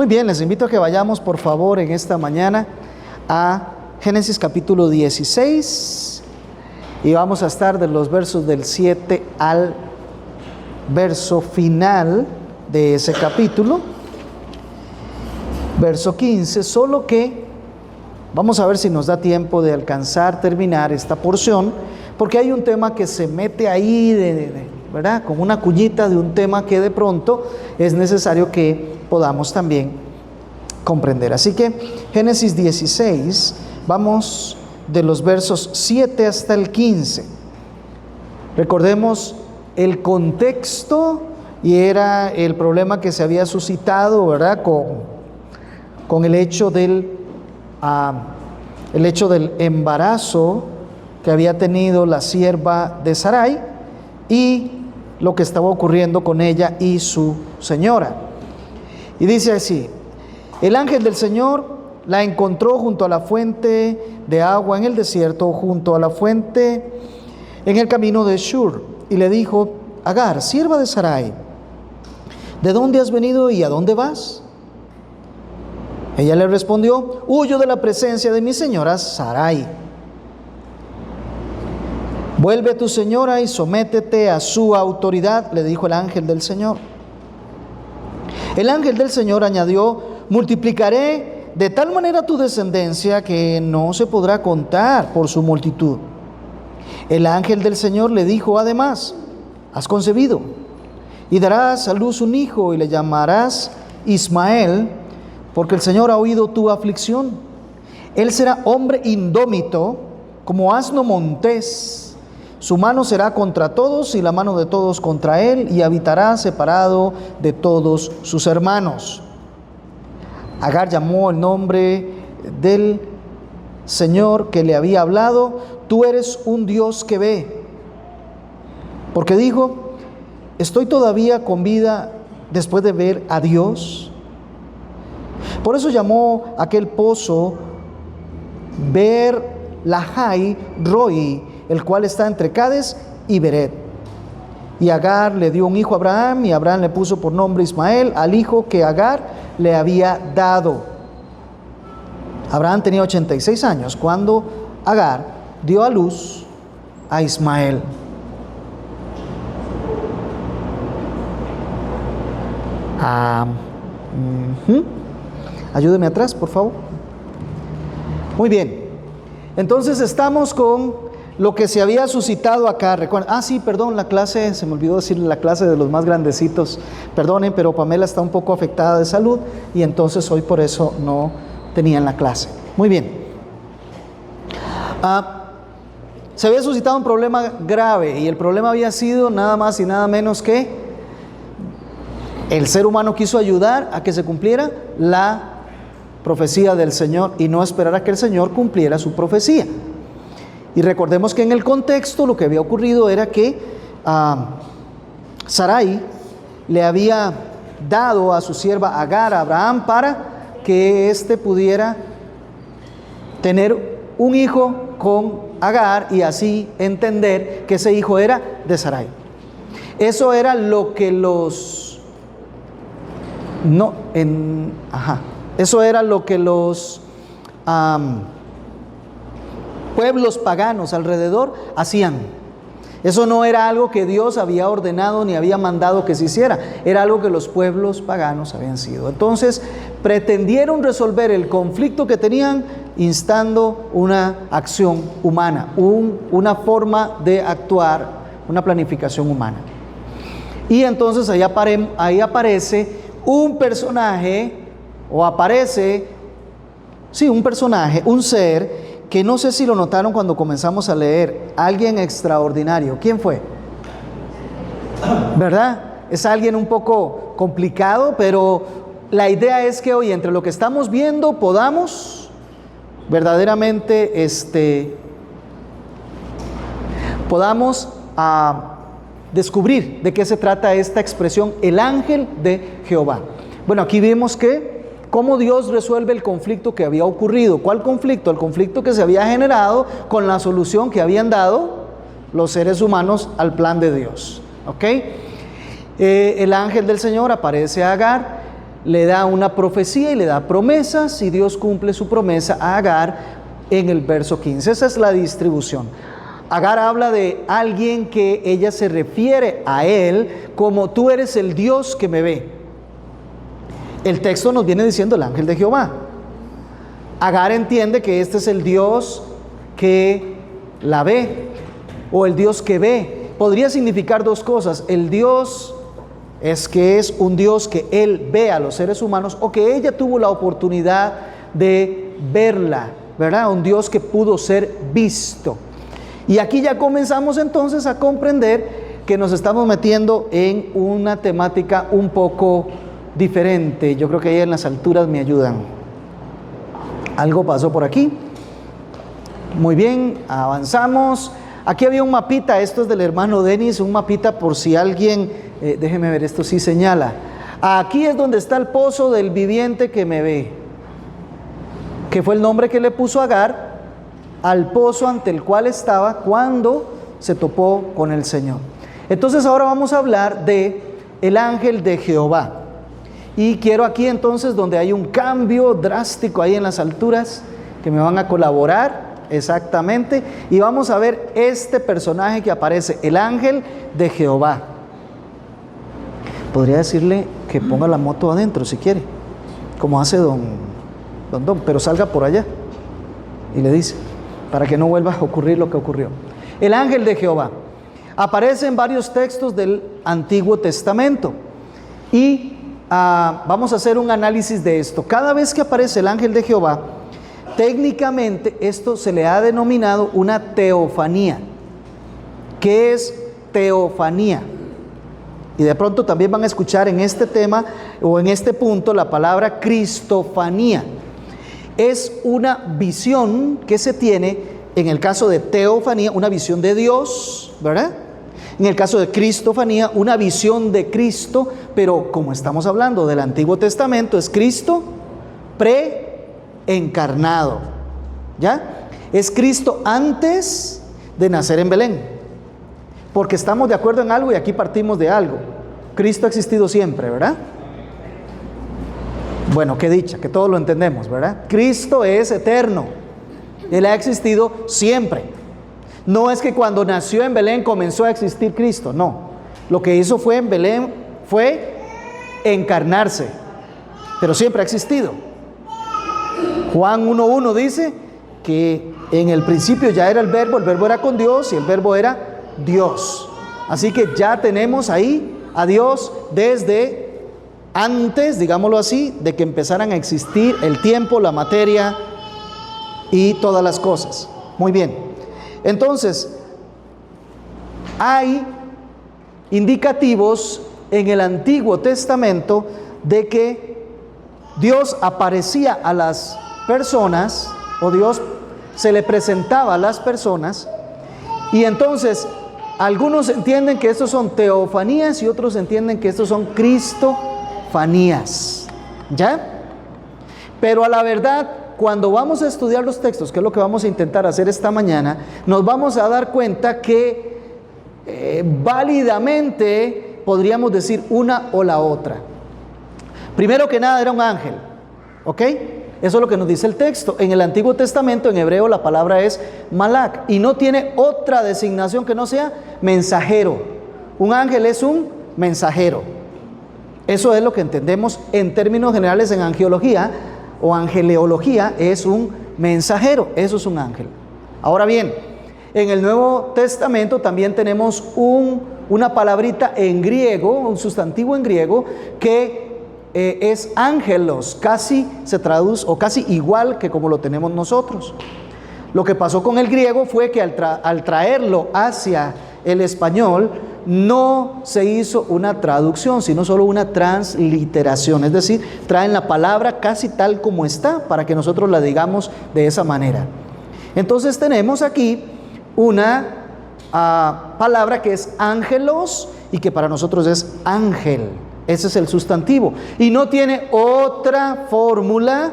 Muy bien, les invito a que vayamos por favor en esta mañana a Génesis capítulo 16 y vamos a estar de los versos del 7 al verso final de ese capítulo, verso 15, solo que vamos a ver si nos da tiempo de alcanzar, terminar esta porción, porque hay un tema que se mete ahí, ¿verdad? Como una cuñita de un tema que de pronto es necesario que podamos también comprender. Así que Génesis 16, vamos de los versos 7 hasta el 15. Recordemos el contexto y era el problema que se había suscitado, ¿verdad? Con el hecho del embarazo que había tenido la sierva de Sarai y lo que estaba ocurriendo con ella y su señora. Y dice así: el ángel del Señor la encontró junto a la fuente de agua en el desierto, junto a la fuente en el camino de Shur, y le dijo: Agar, sierva de Sarai, ¿de dónde has venido y a dónde vas? Ella le respondió: huyo de la presencia de mi señora Sarai. Vuelve a tu señora y sométete a su autoridad, le dijo el ángel del Señor. El ángel del Señor añadió: multiplicaré de tal manera tu descendencia que no se podrá contar por su multitud. El ángel del Señor le dijo además: has concebido y darás a luz un hijo y le llamarás Ismael, porque el Señor ha oído tu aflicción. Él será hombre indómito como asno montés. Su mano será contra todos y la mano de todos contra él, y habitará separado de todos sus hermanos. Agar llamó el nombre del Señor que le había hablado: tú eres un Dios que ve. Porque dijo: estoy todavía con vida después de ver a Dios. Por eso llamó aquel pozo Ber Lahai Roi, el cual está entre Cades y Beret. Y Agar le dio un hijo a Abraham, y Abraham le puso por nombre Ismael al hijo que Agar le había dado. Abraham tenía 86 años cuando Agar dio a luz a Ismael. Ayúdeme atrás, por favor. Muy bien. Entonces estamos con lo que se había suscitado acá. Recuerden, sí, perdón, la clase, se me olvidó decirle, la clase de los más grandecitos. Perdonen, pero Pamela está un poco afectada de salud y entonces hoy por eso no tenían la clase. Muy bien. Se había suscitado un problema grave, y el problema había sido nada más y nada menos que el ser humano quiso ayudar a que se cumpliera la profecía del Señor y no esperar a que el Señor cumpliera su profecía. Y recordemos que en el contexto lo que había ocurrido era que Sarai le había dado a su sierva Agar a Abraham para que éste pudiera tener un hijo con Agar y así entender que ese hijo era de Sarai. Eso era lo que eso era lo que los pueblos paganos alrededor hacían. Eso no era algo que Dios había ordenado ni había mandado que se hiciera, era algo que los pueblos paganos habían sido. Entonces pretendieron resolver el conflicto que tenían instando una acción humana, una forma de actuar, una planificación humana. Y entonces ahí aparece un personaje, un ser que no sé si lo notaron cuando comenzamos a leer, alguien extraordinario. ¿Quién fue? ¿Verdad? Es alguien un poco complicado, pero la idea es que hoy, entre lo que estamos viendo, podamos verdaderamente descubrir de qué se trata esta expresión, el ángel de Jehová. Bueno, aquí vemos que cómo Dios resuelve el conflicto que había ocurrido. ¿Cuál conflicto? El conflicto que se había generado con la solución que habían dado los seres humanos al plan de Dios. ¿Ok? El ángel del Señor aparece a Agar le da una profecía y le da promesas, y Dios cumple su promesa a Agar en el verso 15. Esa es la distribución. Agar habla de alguien que ella se refiere a él como: tú eres el Dios que me ve. El texto nos viene diciendo el ángel de Jehová. Agar entiende que este es el Dios que la ve, o el Dios que ve. Podría significar dos cosas: el Dios es un Dios que Él ve a los seres humanos, o que ella tuvo la oportunidad de verla, ¿verdad? Un Dios que pudo ser visto. Y aquí ya comenzamos entonces a comprender que nos estamos metiendo en una temática un poco diferente. Yo creo que ahí en las alturas me ayudan. Algo pasó por aquí. Muy bien, avanzamos. Aquí había un mapita, esto es del hermano Denis, un mapita por si alguien, déjeme ver, esto sí señala. Aquí es donde está el pozo del viviente que me ve, que fue el nombre que le puso Agar al pozo ante el cual estaba cuando se topó con el Señor. Entonces ahora vamos a hablar de el ángel de Jehová. Y quiero aquí entonces, donde hay un cambio drástico ahí en las alturas, que me van a colaborar exactamente, y vamos a ver este personaje que aparece, el ángel de Jehová. Podría decirle que ponga la moto adentro si quiere, como hace don, pero salga por allá y le dice, para que no vuelva a ocurrir lo que ocurrió. El ángel de Jehová aparece en varios textos del Antiguo Testamento, y vamos a hacer un análisis de esto. Cada vez que aparece el ángel de Jehová, técnicamente esto se le ha denominado una teofanía. ¿Qué es teofanía? Y de pronto también van a escuchar en este tema o en este punto la palabra cristofanía. Es una visión que se tiene, en el caso de teofanía, una visión de Dios, ¿verdad? En el caso de cristofanía, una visión de Cristo, pero como estamos hablando del Antiguo Testamento, es Cristo preencarnado, ¿ya? Es Cristo antes de nacer en Belén, porque estamos de acuerdo en algo y aquí partimos de algo. Cristo ha existido siempre, ¿verdad? Bueno, qué dicha, que todos lo entendemos, ¿verdad? Cristo es eterno, Él ha existido siempre. No es que cuando nació en Belén comenzó a existir Cristo, no. Lo que hizo fue en Belén fue encarnarse, pero siempre ha existido. Juan 1:1 dice que en el principio ya era el verbo era con Dios y el verbo era Dios. Así que ya tenemos ahí a Dios desde antes, digámoslo así, de que empezaran a existir el tiempo, la materia y todas las cosas. Muy bien. Entonces, hay indicativos en el Antiguo Testamento de que Dios aparecía a las personas, o Dios se le presentaba a las personas, y entonces algunos entienden que estos son teofanías y otros entienden que estos son cristofanías, ¿ya? Pero a la verdad, cuando vamos a estudiar los textos, que es lo que vamos a intentar hacer esta mañana, nos vamos a dar cuenta que válidamente podríamos decir una o la otra. Primero que nada era un ángel, ¿ok? Eso es lo que nos dice el texto. En el Antiguo Testamento, en hebreo, la palabra es malak, y no tiene otra designación que no sea mensajero. Un ángel es un mensajero. Eso es lo que entendemos en términos generales en angiología o angeleología, es un mensajero, eso es un ángel. Ahora bien, en el Nuevo Testamento también tenemos una palabrita en griego, un sustantivo en griego, que es ángelos, casi se traduce, o casi igual que como lo tenemos nosotros. Lo que pasó con el griego fue que al traerlo hacia el español, no se hizo una traducción, sino solo una transliteración, es decir, traen la palabra casi tal como está para que nosotros la digamos de esa manera. Entonces tenemos aquí una palabra que es ángelos y que para nosotros es ángel. Ese es el sustantivo y no tiene otra fórmula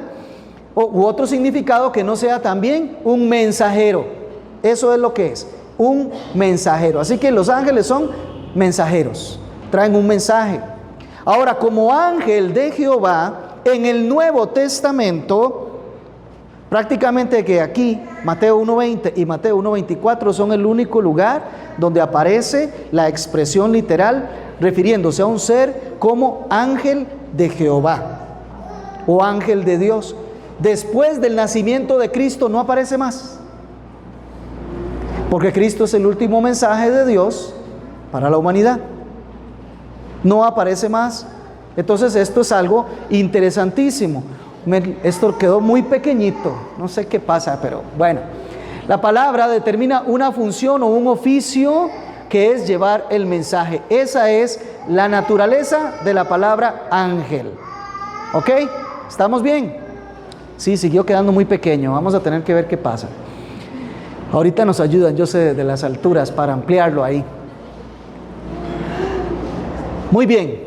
u otro significado que no sea también un mensajero. Eso es lo que es, un mensajero. Así que los ángeles son mensajeros, traen un mensaje. Ahora, como ángel de Jehová, en el Nuevo Testamento, prácticamente que aquí, Mateo 1:20 y Mateo 1:24 son el único lugar donde aparece la expresión literal refiriéndose a un ser como ángel de Jehová o ángel de Dios. Después del nacimiento de Cristo no aparece más, porque Cristo es el último mensaje de Dios para la humanidad. No aparece más. Entonces esto es algo interesantísimo. Esto quedó muy pequeñito, no sé qué pasa, pero bueno. La palabra determina una función o un oficio que es llevar el mensaje. Esa es la naturaleza de la palabra ángel. ¿Ok? ¿Estamos bien? Sí, siguió quedando muy pequeño. Vamos a tener que ver qué pasa. Ahorita nos ayudan, yo sé, de las alturas para ampliarlo ahí. Muy bien.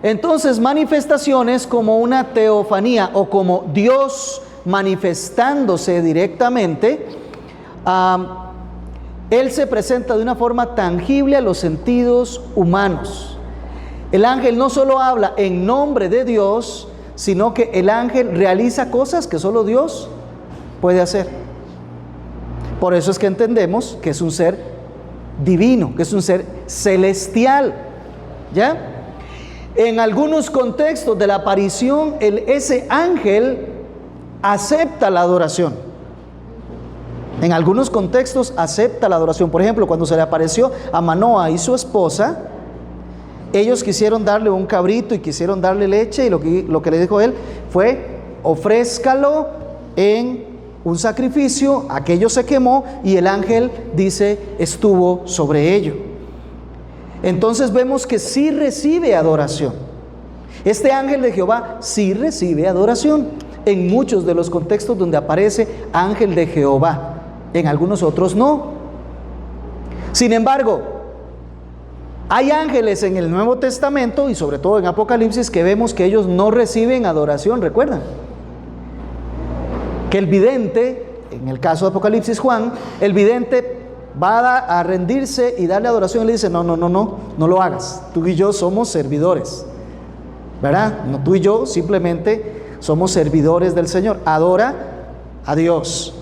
Entonces, manifestaciones como una teofanía o como Dios manifestándose directamente, Él se presenta de una forma tangible a los sentidos humanos. El ángel no solo habla en nombre de Dios, sino que el ángel realiza cosas que solo Dios puede hacer. Por eso es que entendemos que es un ser divino, que es un ser celestial. ¿Ya? En algunos contextos de la aparición, ese ángel acepta la adoración. En algunos contextos acepta la adoración. Por ejemplo, cuando se le apareció a Manoa y su esposa, ellos quisieron darle un cabrito y quisieron darle leche, y lo que le dijo él fue: ofrézcalo en un sacrificio. Aquello se quemó y el ángel, dice, estuvo sobre ello. Entonces vemos que sí recibe adoración. Este ángel de Jehová sí recibe adoración en muchos de los contextos donde aparece ángel de Jehová. En algunos otros no. Sin embargo, hay ángeles en el Nuevo Testamento y sobre todo en Apocalipsis que vemos que ellos no reciben adoración. ¿Recuerdan? Que el vidente, en el caso de Apocalipsis Juan, el vidente va a rendirse y darle adoración y le dice: no lo hagas. Tú y yo somos servidores, ¿verdad? No, tú y yo simplemente somos servidores del Señor. Adora a Dios.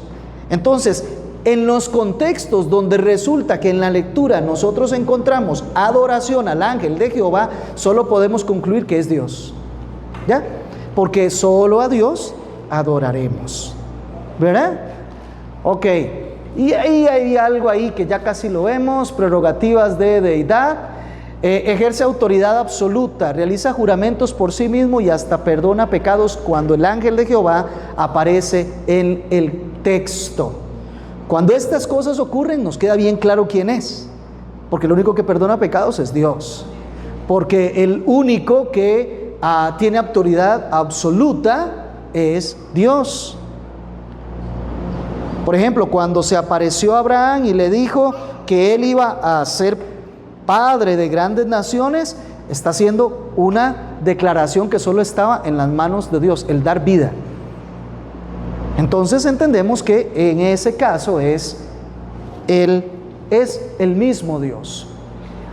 Entonces, en los contextos donde resulta que en la lectura nosotros encontramos adoración al ángel de Jehová, solo podemos concluir que es Dios. ¿Ya? Porque solo a Dios adoraremos, ¿verdad? Ok. Y ahí hay algo ahí que ya casi lo vemos: prerrogativas de deidad. Ejerce autoridad absoluta, realiza juramentos por sí mismo y hasta perdona pecados cuando el ángel de Jehová aparece en el texto. Cuando estas cosas ocurren, nos queda bien claro quién es, porque el único que perdona pecados es Dios, porque el único que tiene autoridad absoluta es Dios. Por ejemplo, cuando se apareció a Abraham y le dijo que él iba a ser padre de grandes naciones, está haciendo una declaración que solo estaba en las manos de Dios, el dar vida. Entonces entendemos que en ese caso Él es el mismo Dios.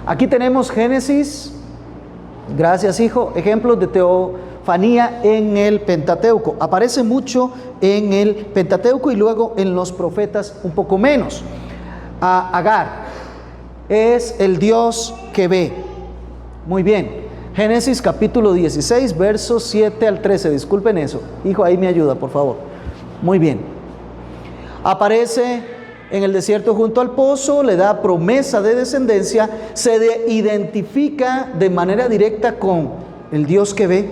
Aquí tenemos Génesis, gracias hijo, ejemplos de teofanía en el Pentateuco. Aparece mucho en el Pentateuco y luego en los profetas un poco menos. Agar es el Dios que ve. Muy bien. Génesis capítulo 16, versos 7 al 13. Disculpen eso. Hijo, ahí me ayuda, por favor. Muy bien. Aparece en el desierto junto al pozo, le da promesa de descendencia, se identifica de manera directa con el Dios que ve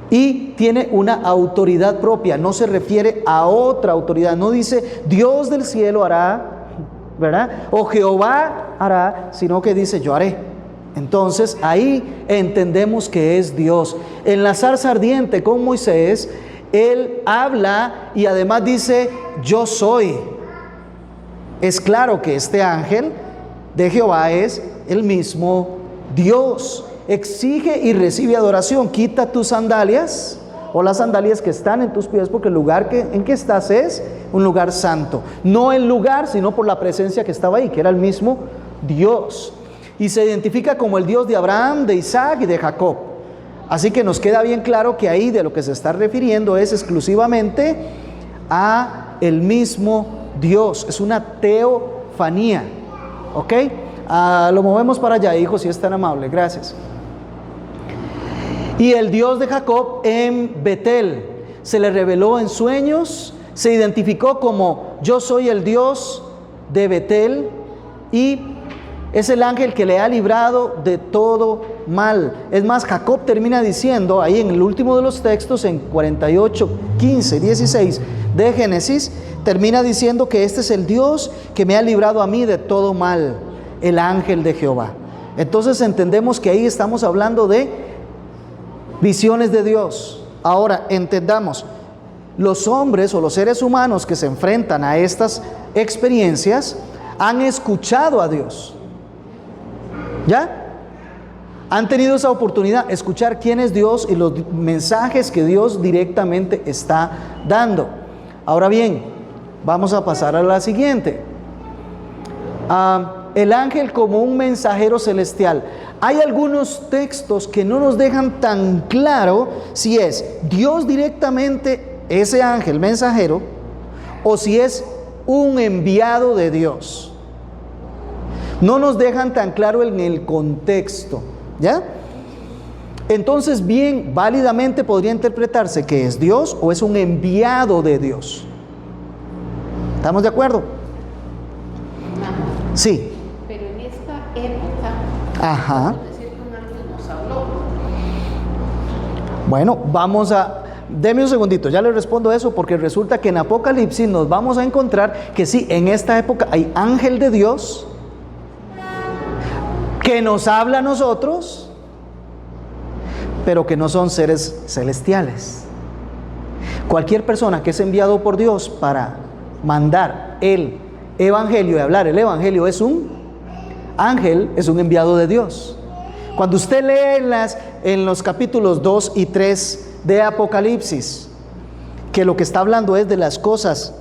y tiene una autoridad propia. No se refiere a otra autoridad. No dice Dios del cielo hará, ¿verdad? O Jehová hará, sino que dice yo haré. Entonces ahí entendemos que es Dios. En la zarza ardiente con Moisés, Él habla y además dice yo soy. Es claro que este ángel de Jehová es el mismo Dios. Exige y recibe adoración. Quita tus sandalias o las sandalias que están en tus pies, porque el lugar en que estás es un lugar santo. No el lugar, sino por la presencia que estaba ahí, que era el mismo Dios. y se identifica como el Dios de Abraham, de Isaac y de Jacob. Así que nos queda bien claro que ahí de lo que se está refiriendo es exclusivamente a el mismo Dios. Es una teofanía. ¿Ok? Lo movemos para allá, hijo, si es tan amable. Gracias. Y el Dios de Jacob en Betel se le reveló en sueños, se identificó como yo soy el Dios de Betel y es el ángel que le ha librado de todo mal. Es más, Jacob termina diciendo ahí en el último de los textos, en 48, 15, 16 de Génesis, termina diciendo que este es el Dios que me ha librado a mí de todo mal, el ángel de Jehová. Entonces entendemos que ahí estamos hablando de visiones de Dios. Ahora entendamos, los hombres o los seres humanos que se enfrentan a estas experiencias han escuchado a Dios. ¿Ya? Han tenido esa oportunidad de escuchar quién es Dios y los mensajes que Dios directamente está dando. Ahora bien, vamos a pasar a la siguiente. El ángel como un mensajero celestial. Hay algunos textos que no nos dejan tan claro si es Dios directamente ese ángel mensajero o si es un enviado de Dios. No nos dejan tan claro en el contexto, ¿ya? Entonces, bien, válidamente podría interpretarse que es Dios o es un enviado de Dios. ¿Estamos de acuerdo? Sí. Pero en esta época, Ajá. podemos decir que un ángel nos habló. Bueno, deme un segundito, ya le respondo eso, porque resulta que en Apocalipsis nos vamos a encontrar que sí, en esta época hay ángel de Dios que nos habla a nosotros, pero que no son seres celestiales. Cualquier persona que es enviado por Dios para mandar el evangelio y hablar el evangelio es un ángel, es un enviado de Dios. Cuando usted lee en los capítulos 2 y 3 de Apocalipsis, que lo que está hablando es de las cosas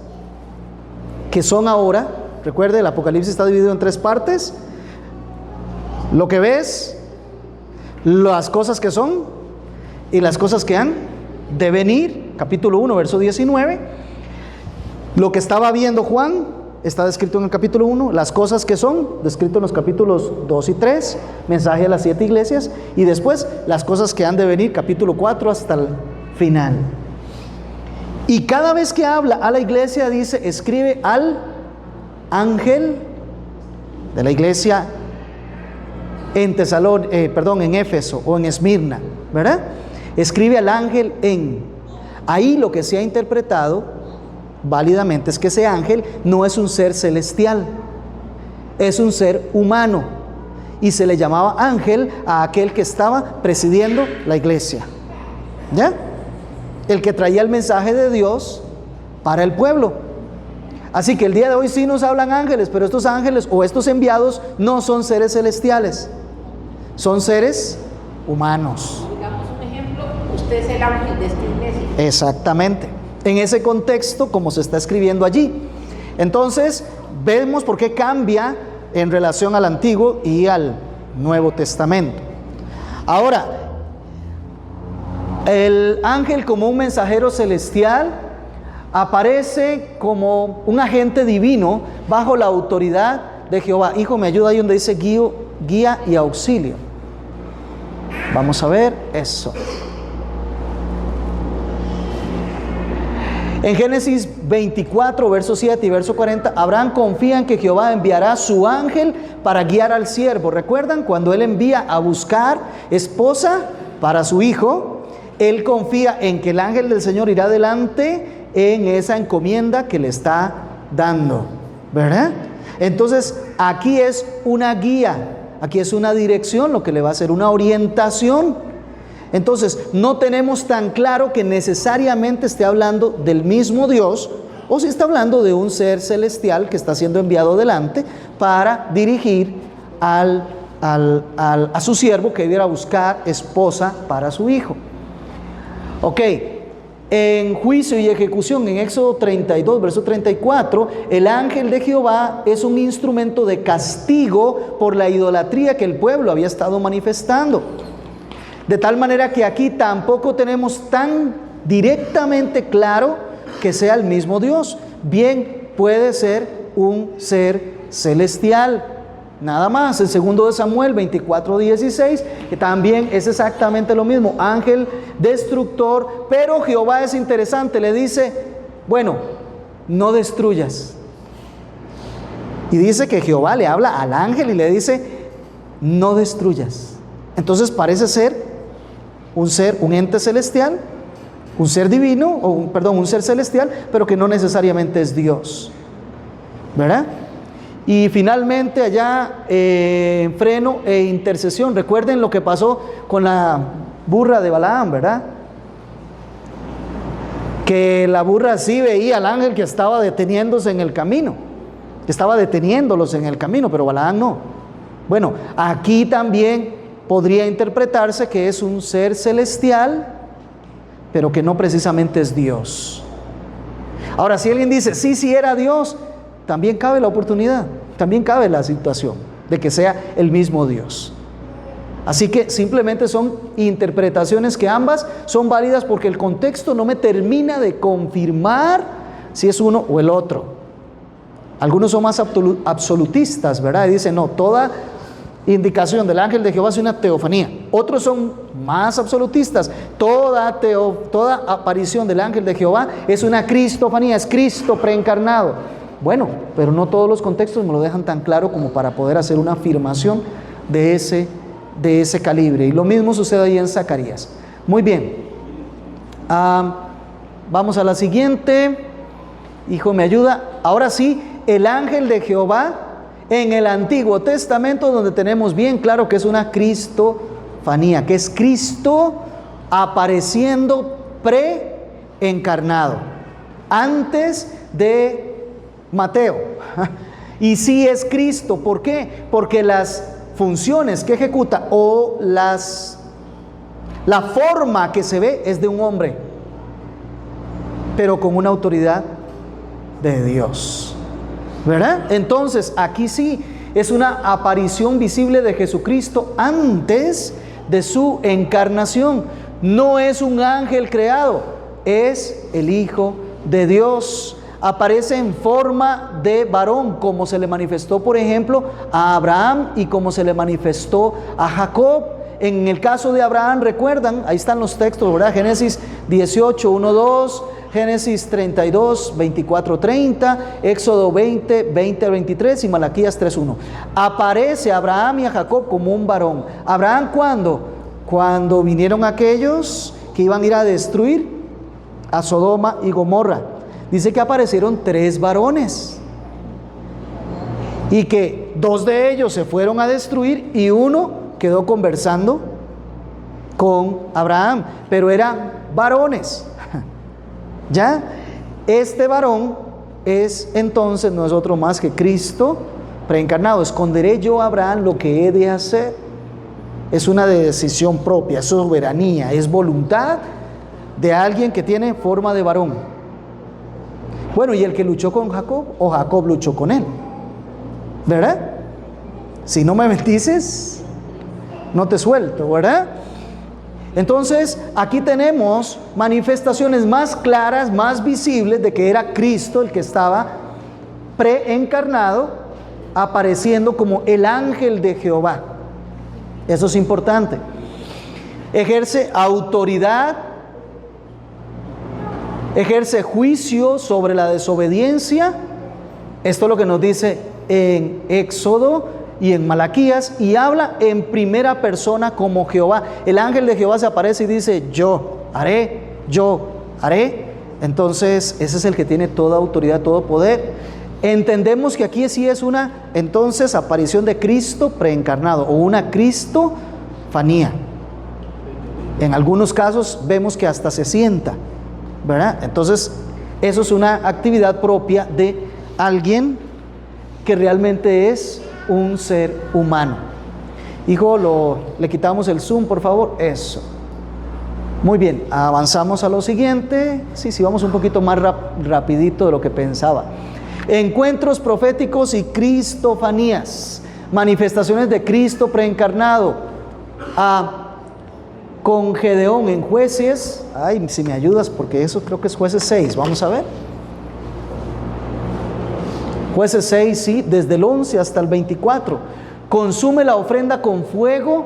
que son ahora, recuerde, el Apocalipsis está dividido en 3 partes: lo que ves, las cosas que son y las cosas que han de venir. Capítulo 1, verso 19. Lo que estaba viendo Juan está descrito en el capítulo 1, las cosas que son, descrito en los capítulos 2 y 3, mensaje a las 7 iglesias, y después las cosas que han de venir, capítulo 4 hasta el final. Y cada vez que habla a la iglesia dice, escribe al ángel de la iglesia en en Éfeso o en Esmirna, ¿verdad? Escribe al ángel en. Ahí lo que se ha interpretado válidamente es que ese ángel no es un ser celestial, es un ser humano, y se le llamaba ángel a aquel que estaba presidiendo la iglesia, ¿ya? El que traía el mensaje de Dios para el pueblo. Así que el día de hoy sí nos hablan ángeles, pero estos ángeles o estos enviados no son seres celestiales, son seres humanos. Digamos un ejemplo, usted es el ángel de esta iglesia. Exactamente, en ese contexto como se está escribiendo allí. Entonces vemos por qué cambia en relación al Antiguo y al Nuevo Testamento. Ahora, el ángel como un mensajero celestial aparece como un agente divino bajo la autoridad de Jehová. Hijo, me ayuda ahí donde dice guía y auxilio. Vamos a ver eso. En Génesis 24, verso 7 y verso 40, Abraham confía en que Jehová enviará su ángel para guiar al siervo. ¿Recuerdan? Cuando él envía a buscar esposa para su hijo, él confía en que el ángel del Señor irá delante en esa encomienda que le está dando, ¿verdad? Entonces, aquí es una guía, aquí es una dirección, lo que le va a hacer una orientación. Entonces, no tenemos tan claro que necesariamente esté hablando del mismo Dios, o si está hablando de un ser celestial que está siendo enviado delante para dirigir a su siervo que iba a buscar esposa para su hijo. Ok, en juicio y ejecución, en Éxodo 32, verso 34, el ángel de Jehová es un instrumento de castigo por la idolatría que el pueblo había estado manifestando. De tal manera que aquí tampoco tenemos tan directamente claro que sea el mismo Dios. Bien puede ser un ser celestial. Nada más, en 2 de Samuel 24:16, que también es exactamente lo mismo, ángel destructor, pero Jehová es interesante, le dice, bueno, no destruyas. Y dice que Jehová le habla al ángel y le dice, no destruyas. Entonces parece ser, un ente celestial, un ser divino, un ser celestial, pero que no necesariamente es Dios, ¿verdad? Y finalmente allá freno e intercesión. Recuerden lo que pasó con la burra de Balaam, ¿verdad? Que la burra sí veía al ángel que estaba deteniéndose en el camino, que estaba deteniéndolos en el camino, pero Balaam no. Bueno, aquí también podría interpretarse que es un ser celestial, pero que no precisamente es Dios. Ahora, si alguien dice, sí era Dios, también cabe la oportunidad, también cabe la situación de que sea el mismo Dios. Así que simplemente son interpretaciones que ambas son válidas porque el contexto no me termina de confirmar si es uno o el otro. Algunos son más absolutistas, ¿verdad? Y dicen, no, toda indicación del ángel de Jehová es una teofanía. Otros son más absolutistas. Toda aparición del ángel de Jehová es una cristofanía, es Cristo preencarnado. Bueno, pero no todos los contextos me lo dejan tan claro como para poder hacer una afirmación de ese calibre. Y lo mismo sucede ahí en Zacarías. Muy bien. Vamos a la siguiente. Hijo, me ayuda. Ahora sí, el ángel de Jehová en el Antiguo Testamento, donde tenemos bien claro que es una cristofanía, que es Cristo apareciendo preencarnado, antes de Mateo. Y sí es Cristo. ¿Por qué? Porque las funciones que ejecuta o la forma que se ve es de un hombre, pero con una autoridad de Dios, ¿verdad? Entonces aquí sí es una aparición visible de Jesucristo antes de su encarnación. No es un ángel creado, es el Hijo de Dios. Aparece en forma de varón, como se le manifestó, por ejemplo, a Abraham y como se le manifestó a Jacob. En el caso de Abraham, recuerdan, ahí están los textos, ¿verdad? Génesis 18, 1, 2, Génesis 32, 24, 30, Éxodo 20, 20 al 23 y Malaquías 3, 1. Aparece a Abraham y a Jacob como un varón. ¿Abraham cuándo? Cuando vinieron aquellos que iban a ir a destruir a Sodoma y Gomorra. Dice que aparecieron 3 varones y que 2 de ellos se fueron a destruir y uno quedó conversando con Abraham, pero eran varones. ¿Ya? Este varón es entonces no es otro más que Cristo preencarnado. Esconderé yo a Abraham lo que he de hacer. Es una decisión propia, es soberanía, es voluntad de alguien que tiene forma de varón. Bueno, ¿y el que luchó con Jacob o Jacob luchó con él? ¿Verdad? Si no me bendices, no te suelto, ¿verdad? Entonces, aquí tenemos manifestaciones más claras, más visibles de que era Cristo el que estaba preencarnado, apareciendo como el ángel de Jehová. Eso es importante. Ejerce autoridad, ejerce juicio sobre la desobediencia. Esto es lo que nos dice en Éxodo y en Malaquías, y habla en primera persona como Jehová. El ángel de Jehová se aparece y dice, yo haré. Entonces ese es el que tiene toda autoridad, todo poder. Entendemos que aquí sí es una entonces aparición de Cristo preencarnado o una cristofanía. En algunos casos vemos que hasta se sienta, ¿verdad? Entonces eso es una actividad propia de alguien que realmente es un ser humano. Hijo, le quitamos el zoom, por favor. Eso. Muy bien, avanzamos a lo siguiente. Sí, vamos un poquito más rapidito de lo que pensaba. Encuentros proféticos y cristofanías, manifestaciones de Cristo preencarnado. Con Gedeón en Jueces, ay, si me ayudas, porque eso creo que es Jueces 6, vamos a ver. Jueces 6, sí, desde el 11 hasta el 24. Consume la ofrenda con fuego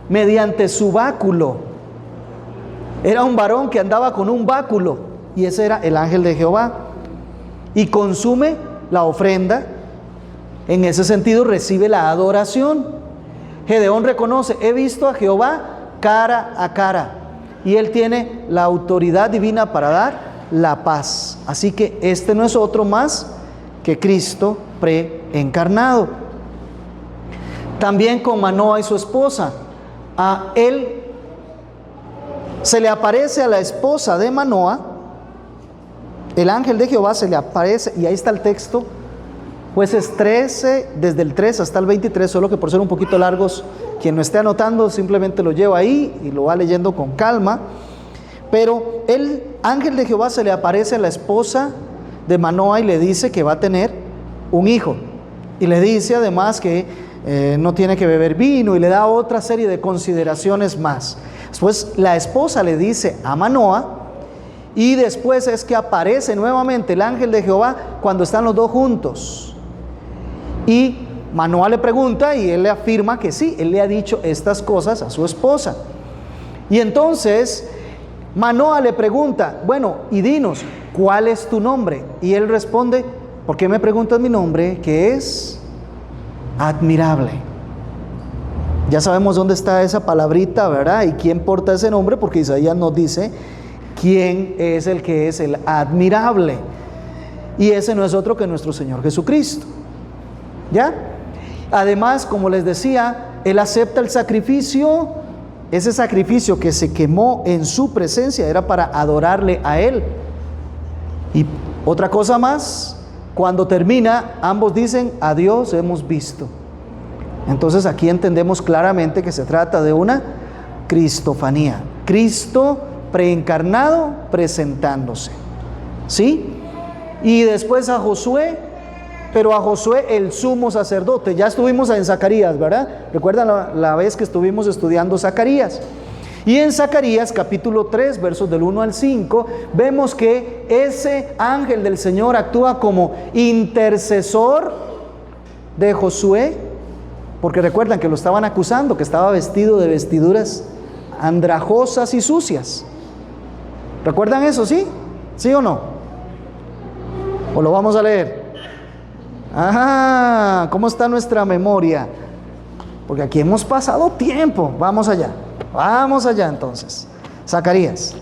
mediante su báculo. Era un varón que andaba con un báculo, y ese era el ángel de Jehová. Y consume la ofrenda. En ese sentido recibe la adoración. Gedeón reconoce: he visto a Jehová cara a cara, y él tiene la autoridad divina para dar la paz. Así que este no es otro más que Cristo preencarnado. También con Manoa y su esposa. A él se le aparece a la esposa de Manoa, el ángel de Jehová se le aparece, y ahí está el texto, Jueces 13, desde el 3 hasta el 23, solo que por ser un poquito largos, quien no esté anotando simplemente lo lleva ahí y lo va leyendo con calma. Pero el ángel de Jehová se le aparece a la esposa de Manoa y le dice que va a tener un hijo, y le dice además que no tiene que beber vino, y le da otra serie de consideraciones más. Después la esposa le dice a Manoa, y después es que aparece nuevamente el ángel de Jehová cuando están los dos juntos. Y Manoa le pregunta, y él le afirma que sí, él le ha dicho estas cosas a su esposa. Y entonces Manoa le pregunta: bueno, y dinos, ¿cuál es tu nombre? Y él responde: ¿por qué me preguntas mi nombre? Que es admirable. Ya sabemos dónde está esa palabrita, ¿verdad? Y quién porta ese nombre, porque Isaías nos dice quién es el que es el admirable. Y ese no es otro que nuestro Señor Jesucristo. ¿Ya? Además, como les decía, Él acepta el sacrificio. Ese sacrificio que se quemó en su presencia era para adorarle a Él. Y otra cosa más, cuando termina, ambos dicen: a Dios hemos visto. Entonces aquí entendemos claramente que se trata de una cristofanía. Cristo preencarnado presentándose. ¿Sí? Y después a Josué, pero a Josué el sumo sacerdote. Ya estuvimos en Zacarías, ¿verdad? Recuerdan la vez que estuvimos estudiando Zacarías. Y en Zacarías capítulo 3, versos del 1 al 5, vemos que ese ángel del Señor actúa como intercesor de Josué, porque recuerdan que lo estaban acusando, que estaba vestido de vestiduras andrajosas y sucias. ¿Recuerdan eso, sí? ¿Sí o no? ¿O lo vamos a leer? Ajá, ¿cómo está nuestra memoria? Porque aquí hemos pasado tiempo. Vamos allá entonces. Zacarías.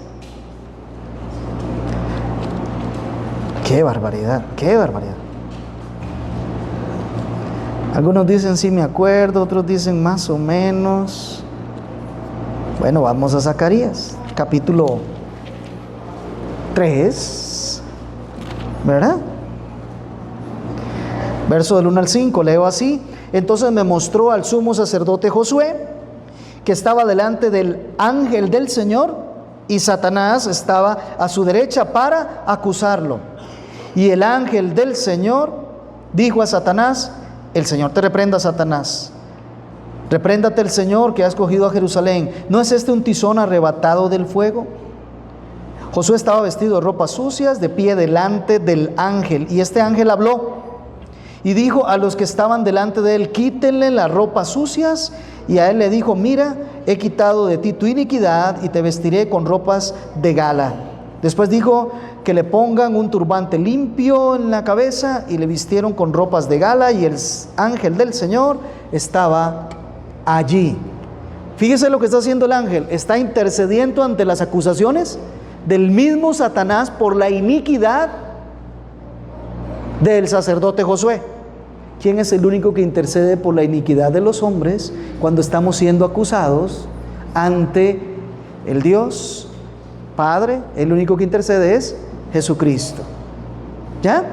Qué barbaridad. Algunos dicen sí me acuerdo, otros dicen más o menos. Bueno, vamos a Zacarías, capítulo 3, ¿verdad? Verso del 1 al 5, leo así: entonces me mostró al sumo sacerdote Josué, que estaba delante del ángel del Señor, y Satanás estaba a su derecha para acusarlo. Y el ángel del Señor dijo a Satanás: el Señor te reprenda, Satanás. Repréndate el Señor, que ha escogido a Jerusalén. ¿No es este un tizón arrebatado del fuego? Josué estaba vestido de ropas sucias, de pie delante del ángel. Y este ángel habló y dijo a los que estaban delante de él: quítenle las ropas sucias. Y a él le dijo: mira, he quitado de ti tu iniquidad y te vestiré con ropas de gala. Después dijo que le pongan un turbante limpio en la cabeza, y le vistieron con ropas de gala, y el ángel del Señor estaba allí. Fíjese lo que está haciendo el ángel. Está intercediendo ante las acusaciones del mismo Satanás por la iniquidad del sacerdote Josué. ¿Quién es el único que intercede por la iniquidad de los hombres cuando estamos siendo acusados ante el Dios Padre? El único que intercede es Jesucristo. ¿Ya?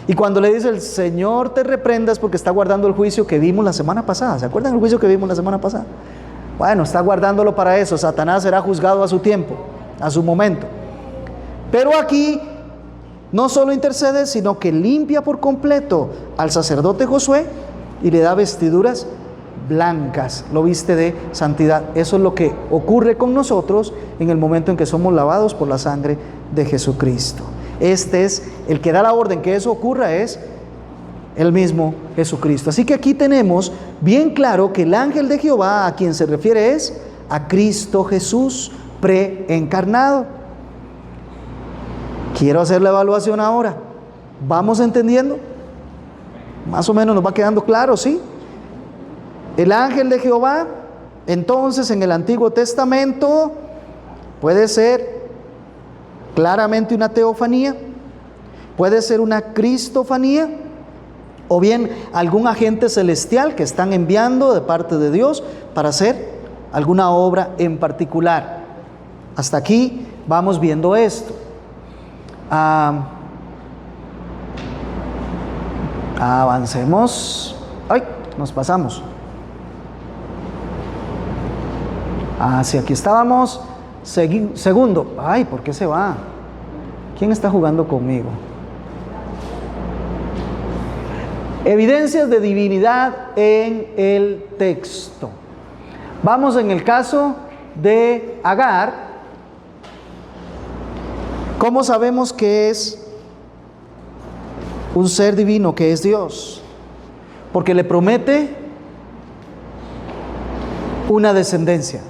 Y cuando le dice: el Señor te reprenda, es porque está guardando el juicio que vimos la semana pasada. ¿Se acuerdan del juicio que vimos la semana pasada? Bueno, está guardándolo para eso. Satanás será juzgado a su tiempo, a su momento. Pero aquí no solo intercede, sino que limpia por completo al sacerdote Josué y le da vestiduras blancas, lo viste de santidad. Eso es lo que ocurre con nosotros en el momento en que somos lavados por la sangre de Jesucristo. Este es el que da la orden que eso ocurra, es el mismo Jesucristo. Así que aquí tenemos bien claro que el ángel de Jehová a quien se refiere es a Cristo Jesús preencarnado. Quiero hacer la evaluación ahora. ¿Vamos entendiendo? Más o menos nos va quedando claro, ¿sí? El ángel de Jehová, entonces, en el Antiguo Testamento, puede ser claramente una teofanía, puede ser una cristofanía, o bien algún agente celestial que están enviando de parte de Dios para hacer alguna obra en particular. Hasta aquí vamos viendo esto. Avancemos. ¡Ay! Nos pasamos. Sí, aquí estábamos. Segundo. ¡Ay! ¿Por qué se va? ¿Quién está jugando conmigo? Evidencias de divinidad en el texto. Vamos en el caso de Agar. ¿Cómo sabemos que es un ser divino, que es Dios? Porque le promete una descendencia.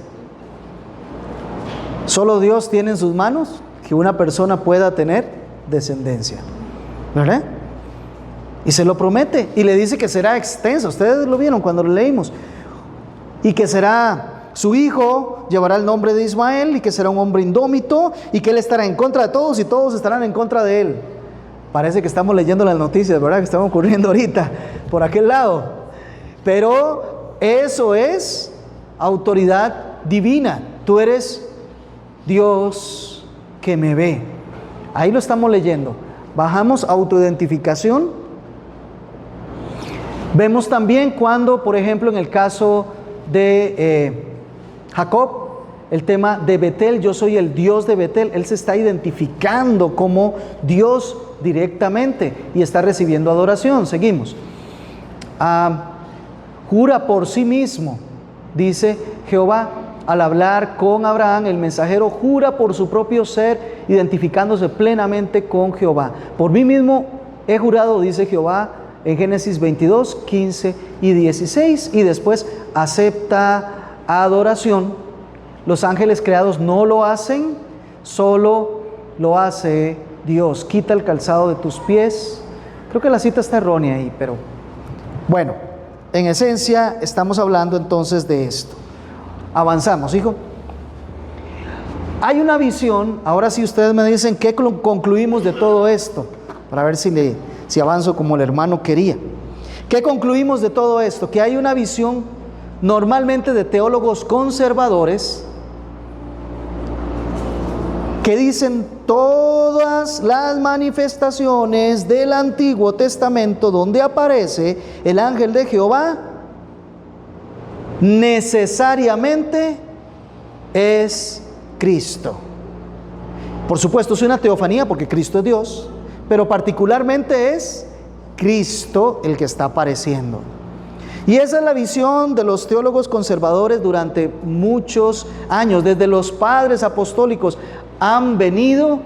Solo Dios tiene en sus manos que una persona pueda tener descendencia, ¿verdad? Y se lo promete y le dice que será extensa. Ustedes lo vieron cuando lo leímos. Y que será su hijo, llevará el nombre de Ismael, y que será un hombre indómito, y que él estará en contra de todos y todos estarán en contra de él. Parece que estamos leyendo las noticias, ¿verdad? Que están ocurriendo ahorita por aquel lado. Pero eso es autoridad divina. Tú eres Dios que me ve. Ahí lo estamos leyendo. Bajamos autoidentificación. Vemos también cuando, por ejemplo, en el caso de Jacob, el tema de Betel, yo soy el Dios de Betel. Él se está identificando como Dios directamente y está recibiendo adoración. Seguimos. Jura por sí mismo, dice Jehová, al hablar con Abraham, el mensajero jura por su propio ser, identificándose plenamente con Jehová. Por mí mismo he jurado, dice Jehová, en Génesis 22, 15 y 16, y después acepta adoración. Los ángeles creados no lo hacen, solo lo hace Dios. Quita el calzado de tus pies. Creo que la cita está errónea ahí, pero bueno, en esencia estamos hablando entonces de esto. Avanzamos, hijo. Hay una visión, ahora sí ustedes me dicen qué concluimos de todo esto, para ver si avanzo como el hermano quería. ¿Qué concluimos de todo esto? Que hay una visión normalmente de teólogos conservadores que dicen todas las manifestaciones del Antiguo Testamento donde aparece el ángel de Jehová necesariamente es Cristo. Por supuesto es una teofanía porque Cristo es Dios, pero particularmente es Cristo el que está apareciendo. Y esa es la visión de los teólogos conservadores durante muchos años. Desde los padres apostólicos han venido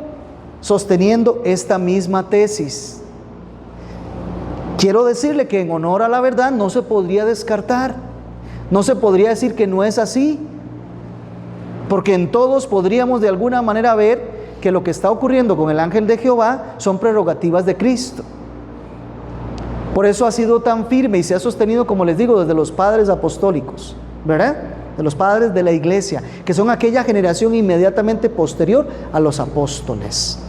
sosteniendo esta misma tesis. Quiero decirle que en honor a la verdad no se podría descartar, no se podría decir que no es así, porque en todos podríamos de alguna manera ver que lo que está ocurriendo con el ángel de Jehová son prerrogativas de Cristo. Por eso ha sido tan firme y se ha sostenido, como les digo, desde los padres apostólicos, ¿verdad? De los padres de la iglesia, que son aquella generación inmediatamente posterior a los apóstoles.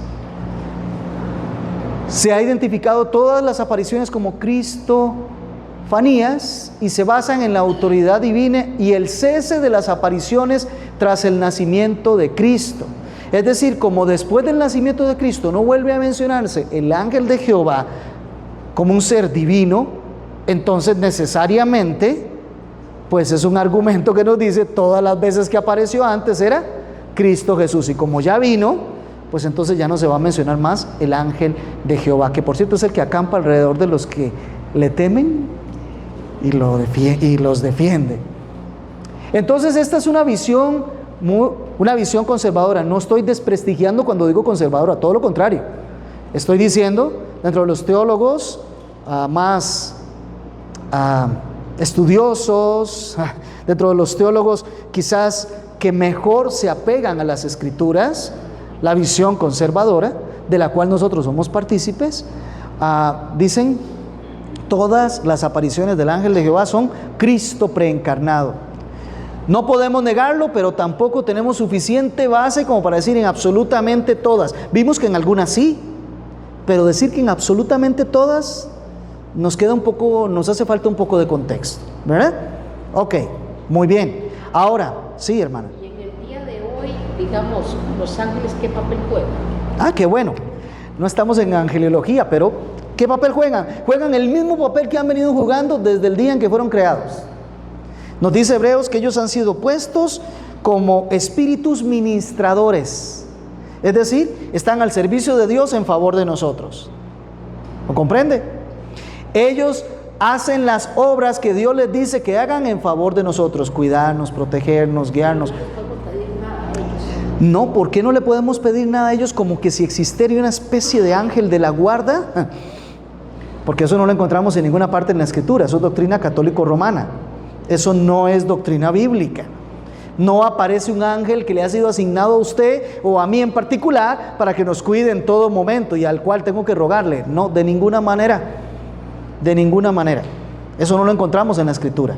Se ha identificado todas las apariciones como cristofanías y se basan en la autoridad divina y el cese de las apariciones tras el nacimiento de Cristo. Es decir, como después del nacimiento de Cristo no vuelve a mencionarse el ángel de Jehová como un ser divino, entonces necesariamente pues es un argumento que nos dice todas las veces que apareció antes era Cristo Jesús, y como ya vino, pues entonces ya no se va a mencionar más el ángel de Jehová, que por cierto es el que acampa alrededor de los que le temen y los defiende. Entonces esta es una visión conservadora. No estoy desprestigiando cuando digo conservadora, todo lo contrario. Estoy diciendo, dentro de los teólogos más estudiosos, dentro de los teólogos quizás que mejor se apegan a las Escrituras, la visión conservadora, de la cual nosotros somos partícipes, dicen todas las apariciones del ángel de Jehová son Cristo preencarnado. No podemos negarlo, pero tampoco tenemos suficiente base como para decir en absolutamente todas. Vimos que en algunas sí, pero decir que en absolutamente todas nos hace falta un poco de contexto, ¿verdad? Ok, muy bien. Ahora, sí, hermana. Y en el día de hoy, digamos, los ángeles, ¿qué papel juegan? Qué bueno. No estamos en angeliología, pero ¿qué papel juegan? Juegan el mismo papel que han venido jugando desde el día en que fueron creados. Nos dice Hebreos que ellos han sido puestos como espíritus ministradores. Es decir, están al servicio de Dios en favor de nosotros. ¿Lo comprende? Ellos hacen las obras que Dios les dice que hagan en favor de nosotros, cuidarnos, protegernos, guiarnos. No, ¿por qué no le podemos pedir nada a ellos como que si existiera una especie de ángel de la guarda? Porque eso no lo encontramos en ninguna parte en la Escritura, eso es doctrina católico-romana. Eso no es doctrina bíblica. No aparece un ángel que le ha sido asignado a usted o a mí en particular para que nos cuide en todo momento y al cual tengo que rogarle. No, de ninguna manera. De ninguna manera. Eso no lo encontramos en la Escritura.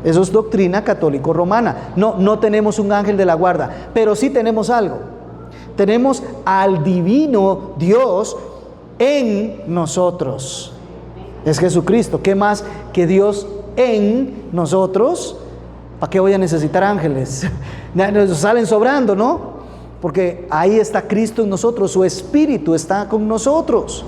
Eso es doctrina católico-romana. No tenemos un ángel de la guarda, pero sí tenemos algo. Tenemos al divino Dios en nosotros. Es Jesucristo. ¿Qué más que Dios en nosotros? ¿Para qué voy a necesitar ángeles? Nos salen sobrando, ¿no? Porque ahí está Cristo en nosotros, su Espíritu está con nosotros.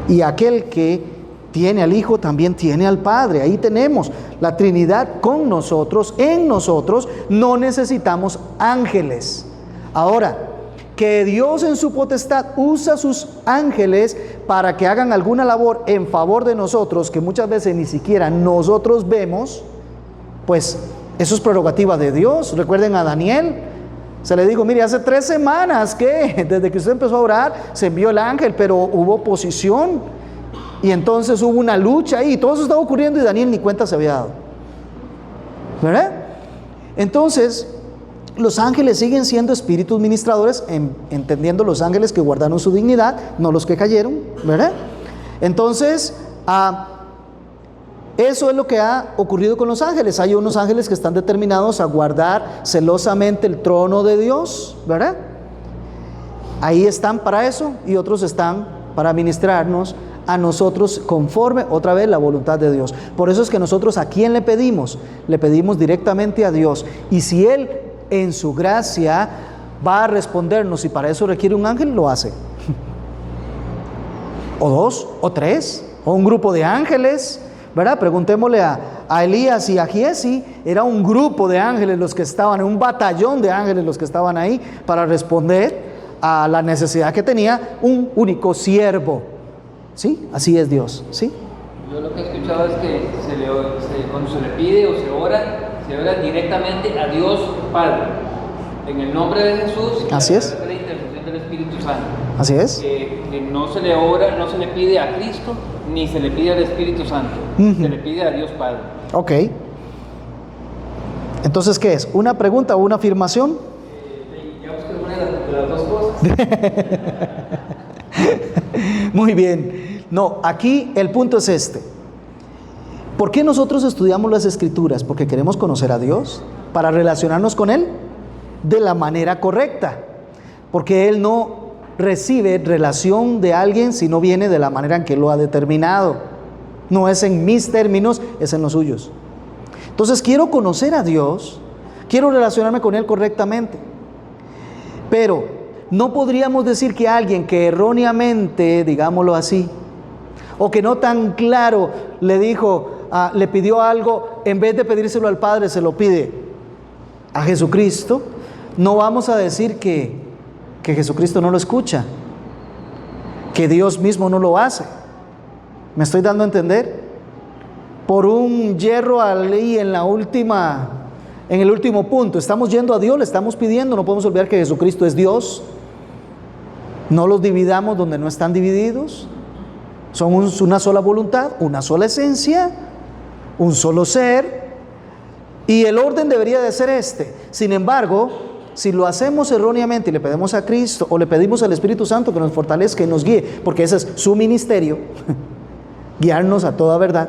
Y aquel que tiene al Hijo también tiene al Padre. Ahí tenemos la Trinidad con nosotros, en nosotros. No necesitamos ángeles. Ahora, que Dios en su potestad usa sus ángeles para que hagan alguna labor en favor de nosotros, que muchas veces ni siquiera nosotros vemos, pues eso es prerrogativa de Dios. Recuerden a Daniel, se le dijo, mire, hace 3 semanas que desde que usted empezó a orar se envió el ángel, pero hubo oposición y entonces hubo una lucha ahí, todo eso estaba ocurriendo y Daniel ni cuenta se había dado, ¿verdad? Entonces los ángeles siguen siendo espíritus ministradores, entendiendo los ángeles que guardaron su dignidad, no los que cayeron, ¿verdad? Entonces eso es lo que ha ocurrido con los ángeles. Hay unos ángeles que están determinados a guardar celosamente el trono de Dios, ¿verdad? Ahí están para eso, y otros están para ministrarnos a nosotros conforme, otra vez, la voluntad de Dios. Por eso es que nosotros, ¿a quién le pedimos? Le pedimos directamente a Dios. Y si Él, en su gracia, va a respondernos, y para eso requiere un ángel, lo hace. O 2, o 3, o un grupo de ángeles, ¿verdad? Preguntémosle a Elías y a Giesi. Era un grupo de ángeles los que estaban, un batallón de ángeles los que estaban ahí para responder a la necesidad que tenía un único siervo. ¿Sí? Así es Dios, ¿sí? Yo lo que he escuchado es que cuando se le pide o se ora directamente a Dios Padre, en el nombre de Jesús, y así es, a través de la intercesión del Espíritu Santo. Así es. Que no se le ora, no se le pide a Cristo, ni se le pide al Espíritu Santo, se le pide a Dios Padre. Ok. Entonces, ¿qué es? ¿Una pregunta o una afirmación? Digamos que es una de las dos cosas. Muy bien. No, aquí el punto es este. ¿Por qué nosotros estudiamos las Escrituras? Porque queremos conocer a Dios, para relacionarnos con Él de la manera correcta. Porque Él no recibe relación de alguien si no viene de la manera en que lo ha determinado. No es en mis términos, es en los suyos. Entonces quiero conocer a Dios, quiero relacionarme con Él correctamente. Pero no podríamos decir que alguien que erróneamente, digámoslo así, o que no tan claro le dijo le pidió algo, en vez de pedírselo al Padre, se lo pide a Jesucristo, no vamos a decir que Jesucristo no lo escucha, que Dios mismo no lo hace. ¿Me estoy dando a entender? Por un hierro ahí en el último punto, estamos yendo a Dios, le estamos pidiendo, no podemos olvidar que Jesucristo es Dios. No los dividamos donde no están divididos. Son una sola voluntad, una sola esencia, un solo ser, y el orden debería de ser este. Sin embargo, si lo hacemos erróneamente y le pedimos a Cristo o le pedimos al Espíritu Santo que nos fortalezca y nos guíe, porque ese es su ministerio, guiarnos a toda verdad,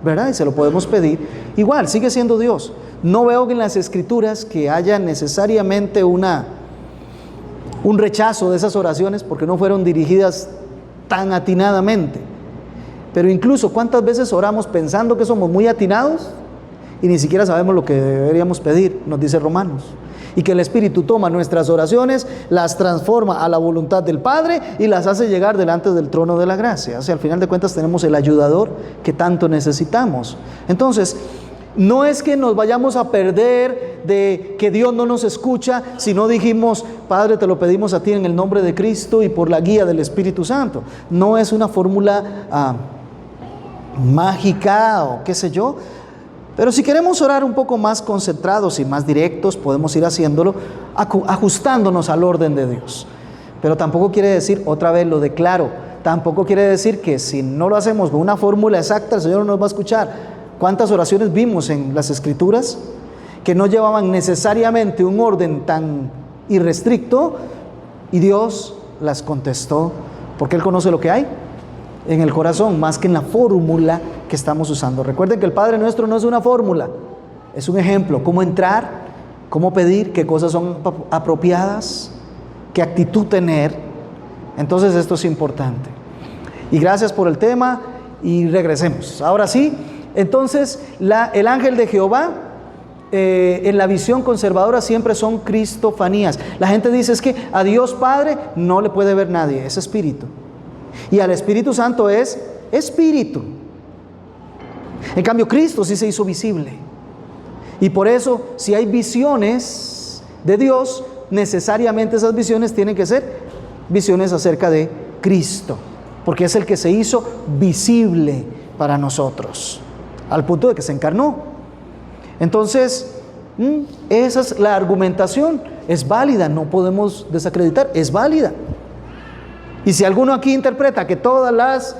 ¿verdad? Y se lo podemos pedir. Igual, sigue siendo Dios. No veo en las Escrituras que haya necesariamente un rechazo de esas oraciones porque no fueron dirigidas tan atinadamente. Pero incluso, ¿cuántas veces oramos pensando que somos muy atinados y ni siquiera sabemos lo que deberíamos pedir? Nos dice Romanos. Y que el Espíritu toma nuestras oraciones, las transforma a la voluntad del Padre y las hace llegar delante del trono de la gracia. O sea, al final de cuentas tenemos el ayudador que tanto necesitamos. Entonces, no es que nos vayamos a perder de que Dios no nos escucha si no dijimos, Padre, te lo pedimos a ti en el nombre de Cristo y por la guía del Espíritu Santo. No es una fórmula mágica o qué sé yo. Pero si queremos orar un poco más concentrados y más directos, podemos ir haciéndolo ajustándonos al orden de Dios. Pero tampoco quiere decir, otra vez lo declaro, tampoco quiere decir que si no lo hacemos con una fórmula exacta, el Señor no nos va a escuchar. ¿Cuántas oraciones vimos en las Escrituras que no llevaban necesariamente un orden tan irrestricto y Dios las contestó? Porque Él conoce lo que hay en el corazón, más que en la fórmula que estamos usando. Recuerden que el Padre Nuestro no es una fórmula, es un ejemplo, cómo entrar, cómo pedir, qué cosas son apropiadas, qué actitud tener. Entonces esto es importante. Y gracias por el tema y regresemos. Ahora sí, entonces el ángel de Jehová en la visión conservadora siempre son cristofanías. La gente dice es que a Dios Padre no le puede ver nadie, es espíritu. Y al Espíritu Santo es espíritu. En cambio, Cristo sí se hizo visible. Y por eso, si hay visiones de Dios, necesariamente esas visiones tienen que ser visiones acerca de Cristo, porque es el que se hizo visible para nosotros, al punto de que se encarnó. Entonces, esa es la argumentación. Es válida, no podemos desacreditar, es válida. Y si alguno aquí interpreta que todas las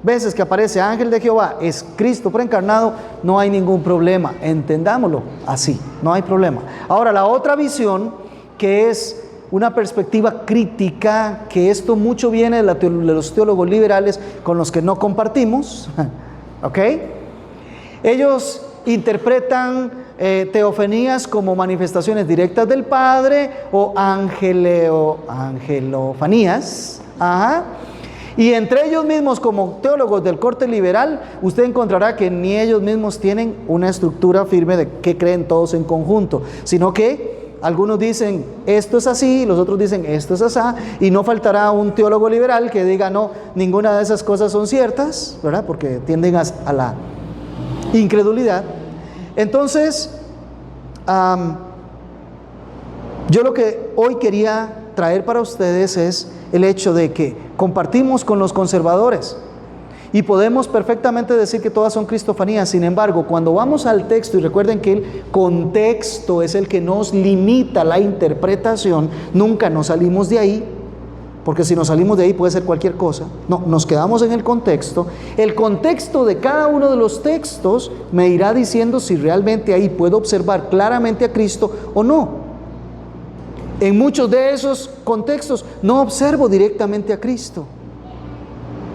veces que aparece ángel de Jehová es Cristo preencarnado, no hay ningún problema, entendámoslo así, no hay problema. Ahora, la otra visión, que es una perspectiva crítica, que esto mucho viene de los teólogos liberales con los que no compartimos, ¿ok? Ellos interpretan teofanías como manifestaciones directas del Padre o angelofanías. Ajá. Y entre ellos mismos, como teólogos del corte liberal, usted encontrará que ni ellos mismos tienen una estructura firme de que creen todos en conjunto, sino que algunos dicen esto es así, los otros dicen esto es asá, y no faltará un teólogo liberal que diga no, ninguna de esas cosas son ciertas, ¿verdad? Porque tienden a la incredulidad. Entonces, yo lo que hoy quería traer para ustedes es el hecho de que compartimos con los conservadores y podemos perfectamente decir que todas son cristofanías. Sin embargo, cuando vamos al texto, y recuerden que el contexto es el que nos limita la interpretación, nunca nos salimos de ahí, porque si nos salimos de ahí puede ser cualquier cosa. No, nos quedamos en el contexto. El contexto de cada uno de los textos me irá diciendo si realmente ahí puedo observar claramente a Cristo o no. En muchos de esos contextos no observo directamente a Cristo.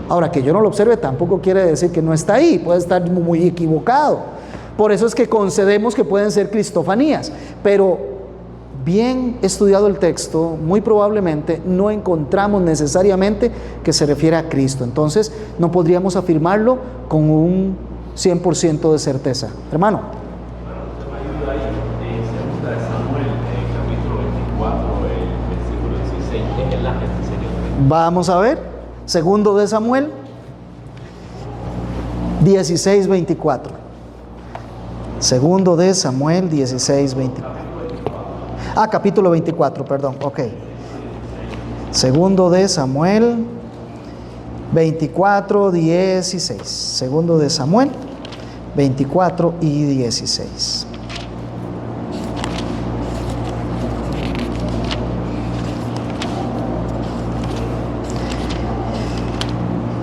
Ahora, que yo no lo observe tampoco quiere decir que no está ahí, puede estar muy equivocado. Por eso es que concedemos que pueden ser cristofanías, pero bien estudiado el texto, muy probablemente no encontramos necesariamente que se refiere a Cristo. Entonces, no podríamos afirmarlo con un 100% de certeza. Hermano. Vamos a ver, segundo de Samuel 16:24. Segundo de Samuel 16, 24. Capítulo 24, perdón, ok. Segundo de Samuel 24, 16. Segundo de Samuel 24 y 16.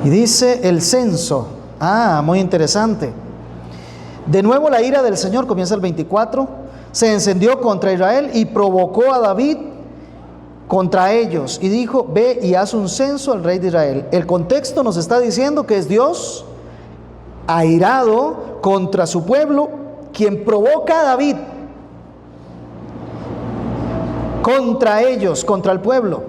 Y dice el censo. Muy interesante. De nuevo la ira del Señor, comienza el 24, se encendió contra Israel y provocó a David contra ellos. Y dijo, ve y haz un censo al rey de Israel. El contexto nos está diciendo que es Dios airado contra su pueblo, quien provoca a David contra ellos, contra el pueblo.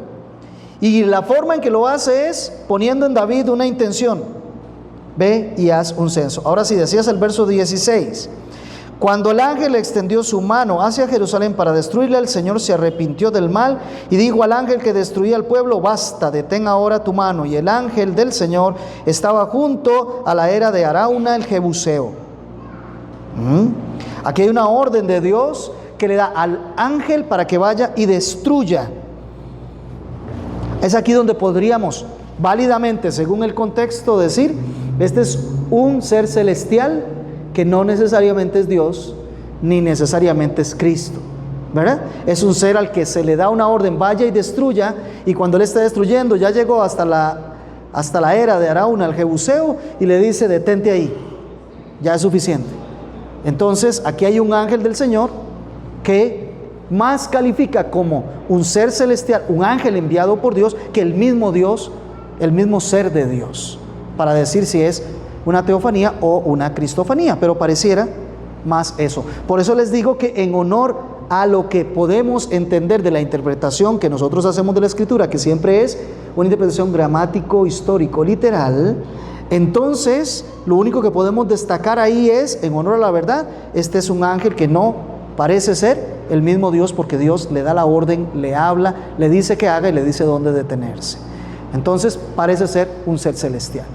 Y la forma en que lo hace es poniendo en David una intención: ve y haz un censo. Ahora sí, decías el verso 16. Cuando el ángel extendió su mano hacia Jerusalén para destruirla, el Señor se arrepintió del mal y dijo al ángel que destruía al pueblo: basta, detén ahora tu mano. Y el ángel del Señor estaba junto a la era de Arauna el Jebuseo. Aquí hay una orden de Dios que le da al ángel para que vaya y destruya. Es aquí donde podríamos válidamente, según el contexto, decir: este es un ser celestial que no necesariamente es Dios, ni necesariamente es Cristo, ¿verdad? Es un ser al que se le da una orden: vaya y destruya, y cuando él está destruyendo, ya llegó hasta la era de Arauna, el Jebuseo, y le dice: detente ahí, ya es suficiente. Entonces, aquí hay un ángel del Señor que más califica como un ser celestial, un ángel enviado por Dios, que el mismo Dios, el mismo ser de Dios, para decir si es una teofanía o una cristofanía, pero pareciera más eso. Por eso les digo que en honor a lo que podemos entender de la interpretación que nosotros hacemos de la Escritura, que siempre es una interpretación gramático, histórico, literal, entonces lo único que podemos destacar ahí es, en honor a la verdad, este es un ángel que no parece ser el mismo Dios, porque Dios le da la orden, le habla, le dice que haga y le dice dónde detenerse. Entonces parece ser un ser celestial.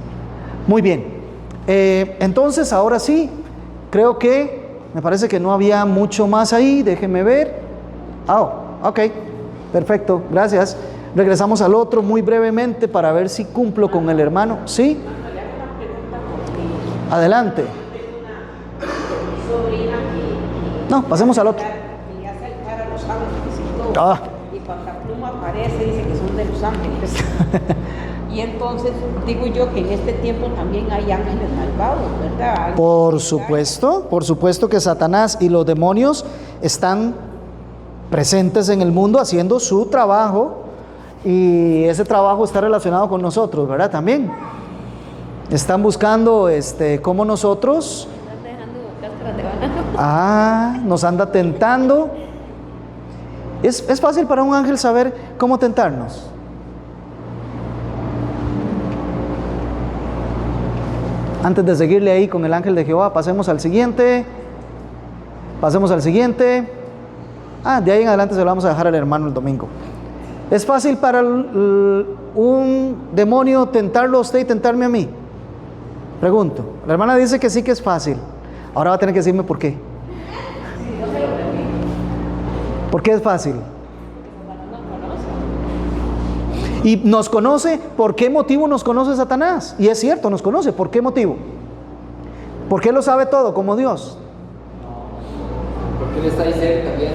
Muy bien, entonces ahora sí, creo que me parece que no había mucho más ahí. Déjenme ver. Ok, perfecto, gracias. Regresamos al otro muy brevemente para ver si cumplo con el hermano. ¿Sí? Adelante. No, pasemos al otro. Y cuando la pluma aparece dice que son de los ángeles. Y entonces digo yo que en este tiempo también hay ángeles malvados, ¿verdad? Por supuesto que Satanás y los demonios están presentes en el mundo haciendo su trabajo, y ese trabajo está relacionado con nosotros, ¿verdad? También están buscando cómo nosotros nos anda tentando. ¿Es fácil para un ángel saber cómo tentarnos? Antes de seguirle ahí con el ángel de Jehová, pasemos al siguiente. De ahí en adelante se lo vamos a dejar al hermano el domingo. ¿Es fácil para un demonio tentarlo a usted y tentarme a mí? Pregunto. La hermana dice que sí, que es fácil. Ahora va a tener que decirme por qué. ¿Por qué es fácil? Y nos conoce. ¿Por qué motivo nos conoce Satanás? Y es cierto, nos conoce. ¿Por qué motivo? ¿Por qué lo sabe todo como Dios? Porque él está ahí cerca también.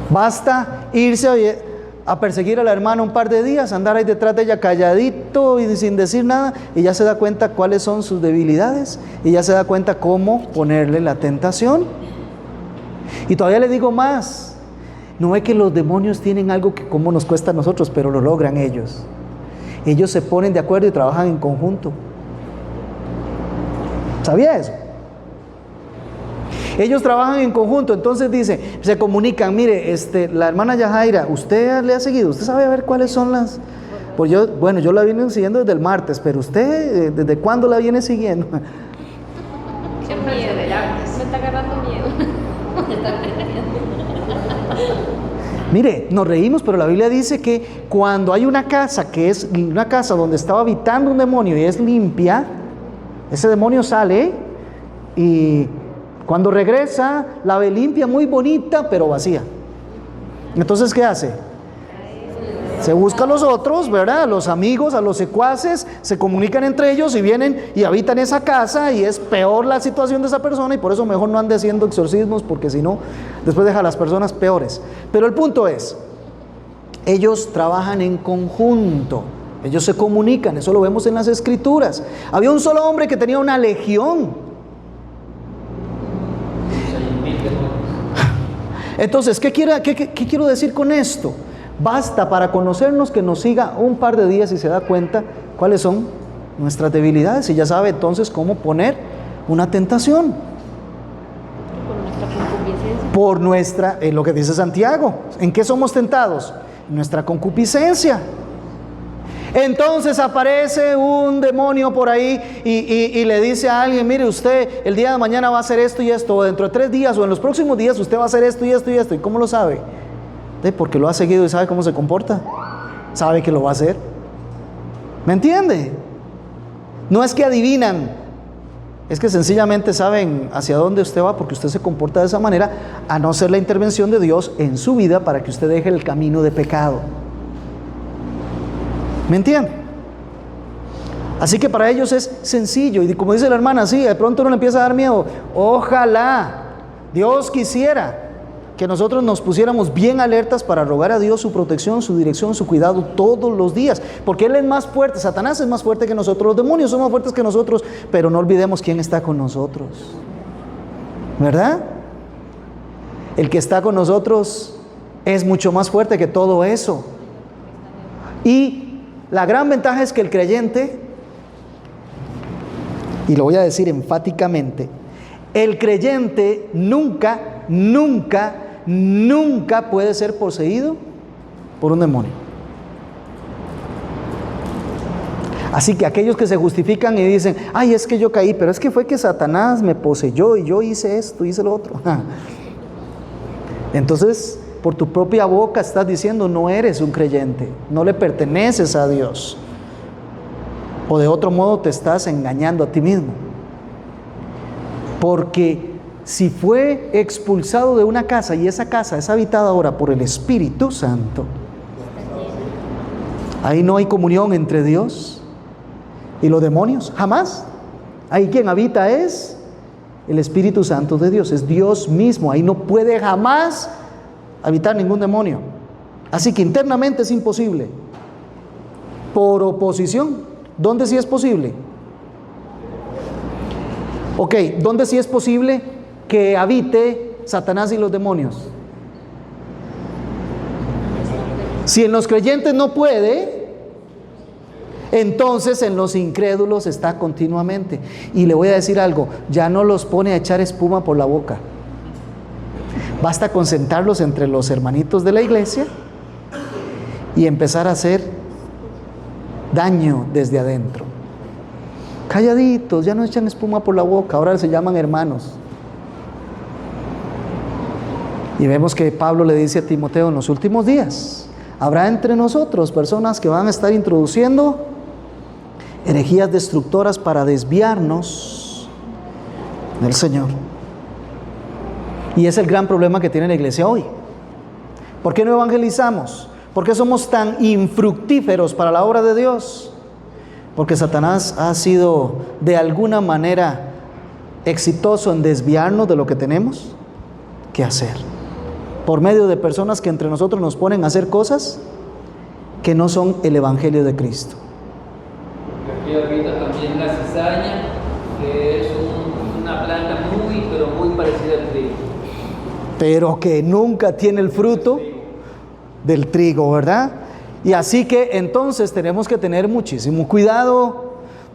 Basta irse a perseguir a la hermana un par de días, andar ahí detrás de ella calladito y sin decir nada, y ya se da cuenta cuáles son sus debilidades, y ya se da cuenta cómo ponerle la tentación. Y todavía le digo más. No es que los demonios tienen algo que como nos cuesta a nosotros, pero lo logran ellos. Ellos se ponen de acuerdo y trabajan en conjunto. ¿Sabía eso? Ellos trabajan en conjunto, entonces dice, se comunican: mire, la hermana Yajaira, ¿usted le ha seguido? ¿Usted sabe a ver cuáles son las? Pues yo la vine siguiendo desde el martes, pero usted, ¿desde cuándo la viene siguiendo? Qué miedo, me está agarrando miedo. Mire, nos reímos, pero la Biblia dice que cuando hay una casa que es una casa donde estaba habitando un demonio y es limpia, ese demonio sale y Cuando regresa, la ve limpia, muy bonita, pero vacía. Entonces, ¿qué hace? Se busca a los otros, ¿verdad? A los amigos, a los secuaces, se comunican entre ellos y vienen y habitan esa casa, y es peor la situación de esa persona, y por eso mejor no ande haciendo exorcismos, porque si no, después deja a las personas peores. Pero el punto es, ellos trabajan en conjunto, ellos se comunican, eso lo vemos en las Escrituras. Había un solo hombre que tenía una legión. Entonces, ¿qué quiero decir con esto? Basta para conocernos que nos siga un par de días y se da cuenta cuáles son nuestras debilidades, y ya sabe entonces cómo poner una tentación. Por nuestra, lo que dice Santiago, ¿en qué somos tentados? En nuestra concupiscencia. Entonces aparece un demonio por ahí y le dice a alguien: mire, usted el día de mañana va a hacer esto y esto, o dentro de 3 días o en los próximos días usted va a hacer esto y esto y esto. ¿Y cómo lo sabe? Porque lo ha seguido y sabe cómo se comporta, sabe que lo va a hacer. ¿Me entiende? No es que adivinan, es que sencillamente saben hacia dónde usted va, porque usted se comporta de esa manera, a no ser la intervención de Dios en su vida para que usted deje el camino de pecado. ¿Me entiende? Así que para ellos es sencillo, y como dice la hermana, sí, de pronto uno le empieza a dar miedo. Ojalá Dios quisiera que nosotros nos pusiéramos bien alertas para rogar a Dios su protección, su dirección, su cuidado todos los días, porque Él es más fuerte. Satanás es más fuerte que nosotros, los demonios son más fuertes que nosotros, pero no olvidemos quién está con nosotros, ¿verdad? El que está con nosotros es mucho más fuerte que todo eso. Y la gran ventaja es que el creyente, y lo voy a decir enfáticamente, el creyente nunca puede ser poseído por un demonio. Así que aquellos que se justifican y dicen: ay, es que yo caí, pero es que fue que Satanás me poseyó y yo hice esto, hice lo otro. Entonces, por tu propia boca estás diciendo: no eres un creyente, no le perteneces a Dios. O de otro modo te estás engañando a ti mismo. Porque si fue expulsado de una casa y esa casa es habitada ahora por el Espíritu Santo, ahí no hay comunión entre Dios y los demonios, jamás. Ahí quien habita es el Espíritu Santo de Dios, es Dios mismo. Ahí no puede jamás habitar ningún demonio. Así que internamente es imposible. Por oposición, ¿dónde sí es posible? Ok, ¿dónde sí es posible que habite Satanás y los demonios? Si en los creyentes no puede, entonces en los incrédulos está continuamente. Y le voy a decir algo: ya no los pone a echar espuma por la boca. Basta con sentarlos entre los hermanitos de la iglesia y empezar a hacer daño desde adentro. Calladitos, ya no echan espuma por la boca, ahora se llaman hermanos. Y vemos que Pablo le dice a Timoteo: en los últimos días habrá entre nosotros personas que van a estar introduciendo herejías destructoras para desviarnos del Señor. Y es el gran problema que tiene la iglesia hoy. ¿Por qué no evangelizamos? ¿Por qué somos tan infructíferos para la obra de Dios? Porque Satanás ha sido de alguna manera exitoso en desviarnos de lo que tenemos que hacer, por medio de personas que entre nosotros nos ponen a hacer cosas que no son el Evangelio de Cristo. Aquí ahorita también la cizaña, que es una planta pero muy parecida al trigo, pero que nunca tiene el fruto del trigo, ¿verdad? Y así que entonces tenemos que tener muchísimo cuidado.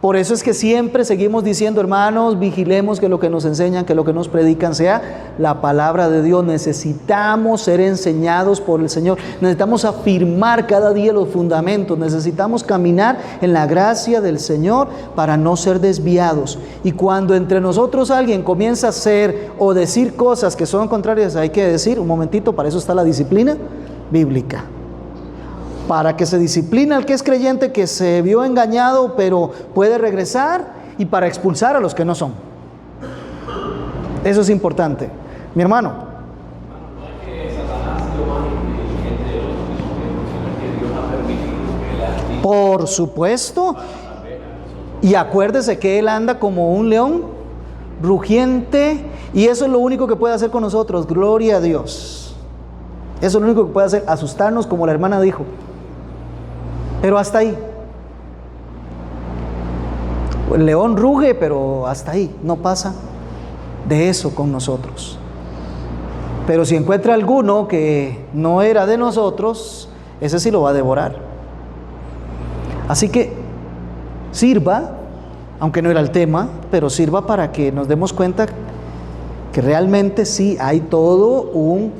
Por eso es que siempre seguimos diciendo: hermanos, vigilemos que lo que nos enseñan, que lo que nos predican sea la palabra de Dios. Necesitamos ser enseñados por el Señor. Necesitamos afirmar cada día los fundamentos. Necesitamos caminar en la gracia del Señor para no ser desviados. Y cuando entre nosotros alguien comienza a hacer o decir cosas que son contrarias, hay que decir: un momentito, para eso está la disciplina bíblica. Para que se discipline al que es creyente, que se vio engañado pero puede regresar, y para expulsar a los que no son. Eso es importante. Mi hermano. Por supuesto. Y acuérdese que Él anda como un león rugiente, y eso es lo único que puede hacer con nosotros. Gloria a Dios. Eso es lo único que puede hacer, asustarnos, como la hermana dijo. Pero hasta ahí. El león ruge, pero hasta ahí. No pasa de eso con nosotros. Pero si encuentra alguno que no era de nosotros, ese sí lo va a devorar. Así que sirva, aunque no era el tema, pero sirva para que nos demos cuenta que realmente sí hay todo un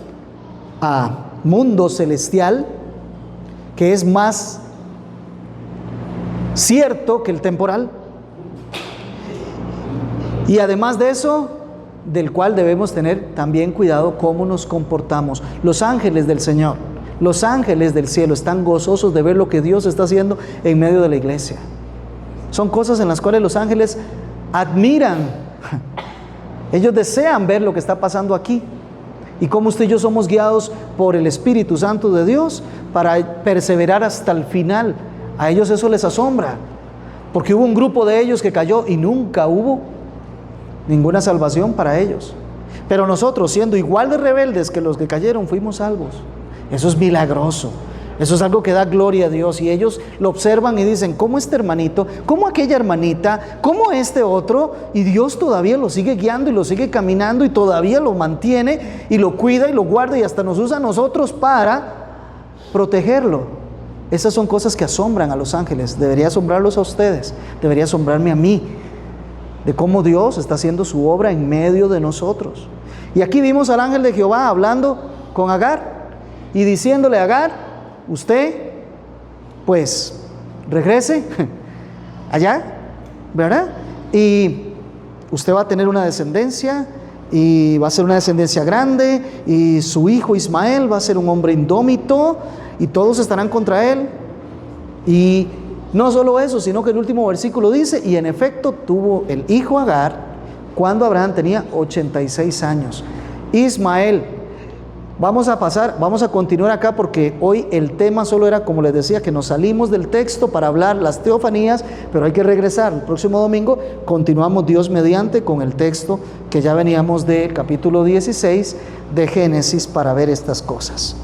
mundo celestial que es más cierto que el temporal. Y además de eso, del cual debemos tener también cuidado cómo nos comportamos. Los ángeles del Señor, los ángeles del cielo están gozosos de ver lo que Dios está haciendo en medio de la iglesia. Son cosas en las cuales los ángeles admiran. Ellos desean ver lo que está pasando aquí. Y cómo usted y yo somos guiados por el Espíritu Santo de Dios para perseverar hasta el final. A ellos eso les asombra. Porque hubo un grupo de ellos que cayó y nunca hubo ninguna salvación para ellos. Pero nosotros, siendo igual de rebeldes que los que cayeron, fuimos salvos. Eso es milagroso. Eso es algo que da gloria a Dios. Y ellos lo observan y dicen, ¿cómo este hermanito? ¿Cómo aquella hermanita? ¿Cómo este otro? Y Dios todavía lo sigue guiando y lo sigue caminando y todavía lo mantiene y lo cuida y lo guarda y hasta nos usa a nosotros para protegerlo. Esas son cosas que asombran a los ángeles. Debería asombrarlos a ustedes. Debería asombrarme a mí. De cómo Dios está haciendo su obra en medio de nosotros. Y aquí vimos al ángel de Jehová hablando con Agar y diciéndole a Agar, usted pues regrese allá, ¿verdad? Y usted va a tener una descendencia y va a ser una descendencia grande y su hijo Ismael va a ser un hombre indómito y todos estarán contra él. Y no solo eso, sino que el último versículo dice, y en efecto tuvo el hijo Agar cuando Abraham tenía 86 años. Ismael, vamos a continuar acá porque hoy el tema solo era, como les decía, que nos salimos del texto para hablar las teofanías, pero hay que regresar. El próximo domingo continuamos Dios mediante con el texto que ya veníamos del capítulo 16 de Génesis para ver estas cosas.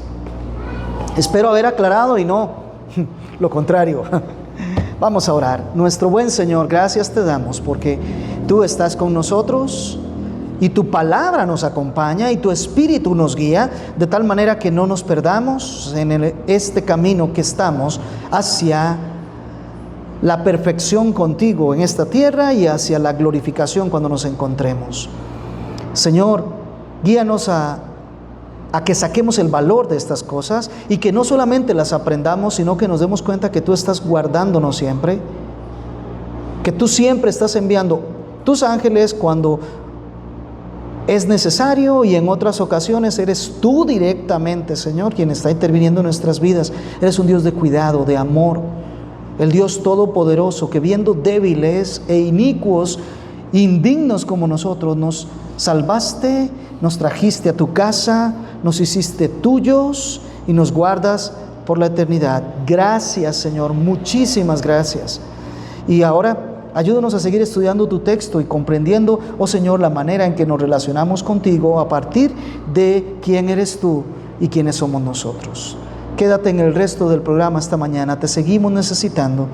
Espero haber aclarado y no lo contrario. Vamos a orar. Nuestro buen Señor, gracias te damos porque tú estás con nosotros y tu palabra nos acompaña y tu espíritu nos guía de tal manera que no nos perdamos en este camino que estamos hacia la perfección contigo en esta tierra y hacia la glorificación cuando nos encontremos. Señor, guíanos a que saquemos el valor de estas cosas y que no solamente las aprendamos, sino que nos demos cuenta que tú estás guardándonos siempre, que tú siempre estás enviando tus ángeles cuando es necesario y en otras ocasiones eres tú directamente, Señor, quien está interviniendo en nuestras vidas. Eres un Dios de cuidado, de amor, el Dios todopoderoso que viendo débiles e inicuos, indignos como nosotros, nos salvaste, nos trajiste a tu casa, nos hiciste tuyos y nos guardas por la eternidad. Gracias, Señor, muchísimas gracias. Y ahora ayúdanos a seguir estudiando tu texto y comprendiendo, oh Señor, la manera en que nos relacionamos contigo a partir de quién eres tú y quiénes somos nosotros. Quédate en el resto del programa esta mañana, te seguimos necesitando.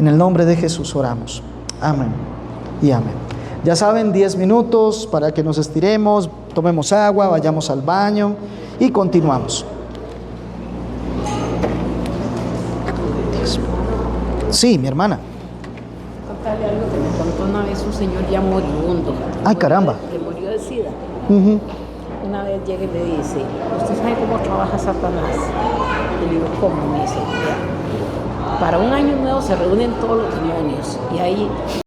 En el nombre de Jesús oramos. Amén y amén. Ya saben, 10 minutos para que nos estiremos, tomemos agua, vayamos al baño y continuamos. Sí, mi hermana. Contarle algo que me contó una vez un señor ya moribundo. Ay, caramba. Que murió de SIDA. Uh-huh. Una vez llega y me dice, ¿usted sabe cómo trabaja Satanás? Y le digo, ¿cómo? Me dice, para un año nuevo se reúnen todos los demonios y ahí